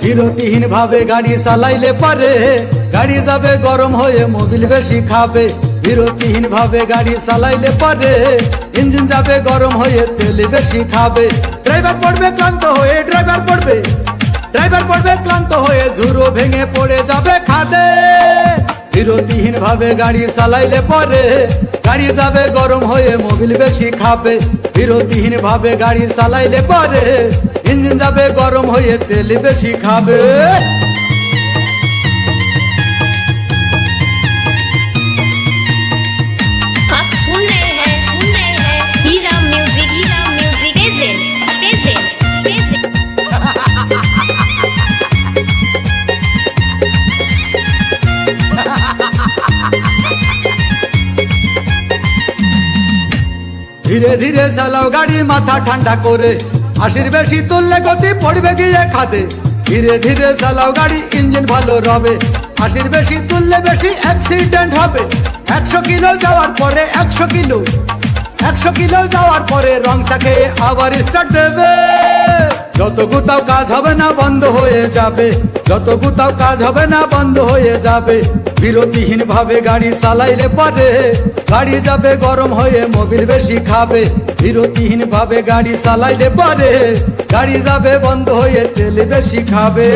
বিরতিহীন ভাবে গাড়ি চালাইলে পারে গাড়ি যাবে গরম হয়ে মোবিল বেশি খাবে। বিরতিহীন ভাবে গাড়ি চালাইলে পারে ইঞ্জিন যাবে গরম হয়ে তেল বেশি খাবে। ড্রাইভার পড়বে ক্লান্ত হয়ে ড্রাইভার পড়বে ক্লান্ত হয়ে ঝুরো ভেঙে পড়ে যাবে খাদে। বিরতিহীন ভাবে গাড়ি চালাইলে পরে গাড়ি যাবে গরম হয়ে মোবিল বেশি খাবে। বিরতিহীন ভাবে গাড়ি চালাইলে পরে ইঞ্জিন যাবে গরম হয়ে তেল বেশি খাবে। ধীরে ধীরে চালাও গাড়ি মাথা ঠান্ডা করে, 80 বেশি তুললে গতি পড়বে গিয়ে খাদে। ধীরে ধীরে চালাও গাড়ি ইঞ্জিন ভালো রবে, 80 বেশি তুললে বেশি অ্যাক্সিডেন্ট হবে। 100 কিলো যাওয়ার পরে 100 কিলো যাওয়ার পরে রং চাকে আবার স্টার্ট দেবে। যত গুতাও কাজ হবে না বন্ধ হয়ে যাবে, যত গুতাও কাজ হবে না বন্ধ হয়ে যাবে। বিরতিহীন ভাবে গাড়ি চালাইলে পরে গাড়ি যাবে গরম হয়ে মোবিল বেশি খাবে। বিরতিহীন ভাবে গাড়ি চালাইলে পরে গাড়ি যাবে বন্ধ হয়ে তেল বেশি খাবে।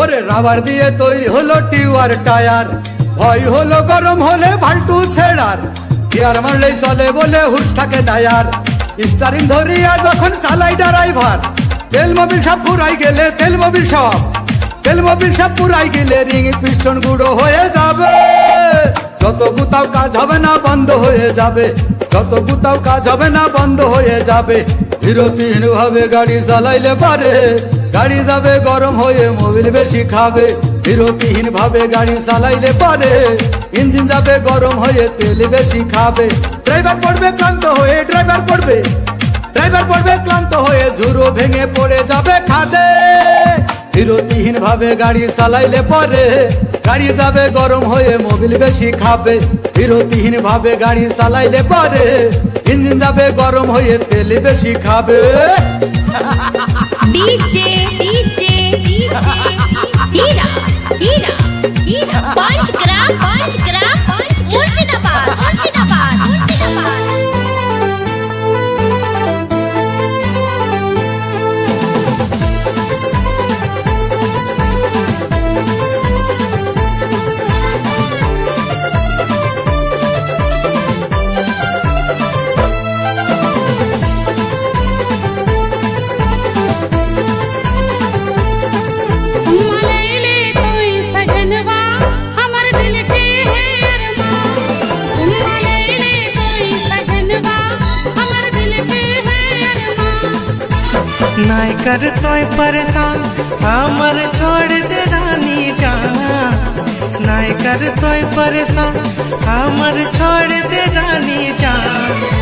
ওরে রাবার দিয়ে তৈরি হলো টিউয়ার টায়ার, ভয় হলো গরম হলে ভাল্টু ছেড়ার। গিয়ার মারলেই চলে বলে হুশ থাকে টায়ার, স্টারিং ধরিয়া যখন চালাই ড্রাইভার। তেল মোবিল সব পুরাই গেলে তেল মোবিল সব পুরাই গেলে রিং পিস্টন গুঁড়ো হয়ে যাবে। যত গুতাও কাজ হবে না বন্ধ হয়ে যাবে, যত গুতাও কাজ হবে না বন্ধ হয়ে যাবে। বিরতিহীন ভাবে গাড়ি চালাইলে পারে গাড়ি যাবে গরম হয়ে মোবিল বেশি খাবে। বিরতিহীন ভাবে গাড়ি চালাইলে পারে ইঞ্জিন যাবে গরম হয়ে তেল বেশি খাবে। ড্রাইভার পড়বে ক্লান্ত হয়ে ড্রাইভার পড়বে ক্লান্ত হয়ে ঝুরো ভেঙে পড়ে যাবে খাদে। বিরতিহীন ভাবে গাড়ি চালাইলে পরে গাড়ি যাবে গরম হয়ে মোবিল বেশি খাবে। বিরতিহীন ভাবে গাড়ি চালাইলে পরে ইঞ্জিন যাবে গরম হয়ে তেল বেশি খাবে। डीजे डीजे डीजे हीरा हीरा हीरा पंचग्राम मुर्शिदाबाद नाय कर तोय परेशान हमर छोड़ दे रानी जान। नाय कर तोय परेशान हमर छोड़ दे रानी जान।